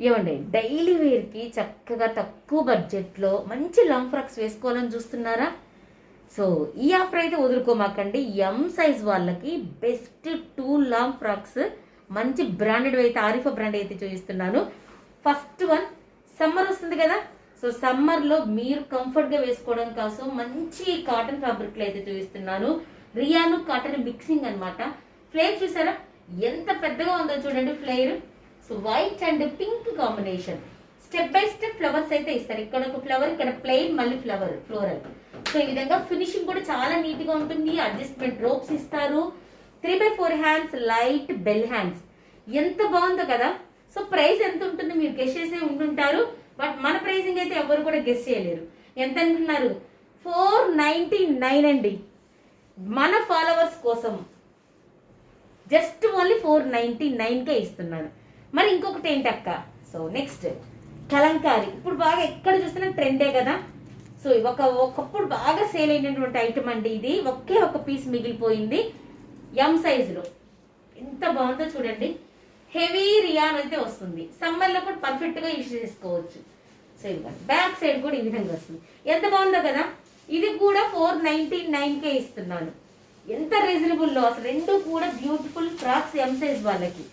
ఏమండి డైలీ వేర్కి చక్కగా తక్కువ బడ్జెట్లో మంచి లాంగ్ ఫ్రాక్స్ వేసుకోవాలని చూస్తున్నారా? సో ఈ ఆఫర్ అయితే వదులుకోమాకండి. ఎం సైజ్ వాళ్ళకి బెస్ట్ 2 లాంగ్ ఫ్రాక్స్ మంచి బ్రాండెడ్ అయితే ఆరిఫా బ్రాండ్ అయితే చూపిస్తున్నాను. ఫస్ట్ వన్, సమ్మర్ వస్తుంది కదా, సో సమ్మర్లో మీరు కంఫర్ట్గా వేసుకోవడం కోసం మంచి కాటన్ ఫ్యాబ్రిక్లో అయితే చూపిస్తున్నాను. రియాను కాటన్ మిక్సింగ్ అనమాట. ఫ్లేర్ చూసారా ఎంత పెద్దగా ఉందో చూడండి flare. So white and pink combination, step by step flowers అయితే ఇస్తారు. ఇక్కడ ఒక ఫ్లవర్, ఇక్కడ ప్లెయిన్, మళ్ళీ ఫ్లోరల్. సో ఈ విధంగా ఫినిషింగ్ కూడా చాలా నీట్ గా ఉంటుంది. అడ్జస్ట్మెంట్ రోప్స్ ఇస్తారు. 3/4 హ్యాండ్స్, లైట్ బెల్ హ్యాండ్స్. ఎంత బాగుందో కదా. సో ప్రైస్ ఎంత ఉంటుంది మీరు గెస్ చేసే ఉంటుంటారు, బట్ మన ప్రైసింగ్ అయితే ఎవరు కూడా గెస్ చేయలేరు. ఎంత అంటున్నారు? 499 అండి. మన ఫాలోవర్స్ కోసం జస్ట్ ఓన్లీ 499కే ఇస్తున్నాను. మరి ఇంకొకటి ఏంటి అక్క? So next Kalamkari. ఇప్పుడు బాగా ఎక్కడ చూసినా ట్రెండే కదా. సో ఒకప్పుడు బాగా సేల్ అయినటువంటి ఐటమ్ అండి ఇది. ఒకే ఒక పీస్ మిగిలిపోయింది ఎం సైజులో. ఎంత బాగుందో చూడండి. హెవీ రియాన్ అయితే వస్తుంది. సమ్మర్లో కూడా పర్ఫెక్ట్గా యూజ్ చేసుకోవచ్చు. సో ఇవ్వండి, బ్యాక్ సైడ్ కూడా ఈ విధంగా వస్తుంది. ఎంత బాగుందో కదా. ఇది కూడా 499కే ఇస్తున్నాను. ఎంత రీజనబుల్లో అసలు. రెండు కూడా బ్యూటిఫుల్ ఫ్రాక్స్ ఎం సైజ్ వాళ్ళకి.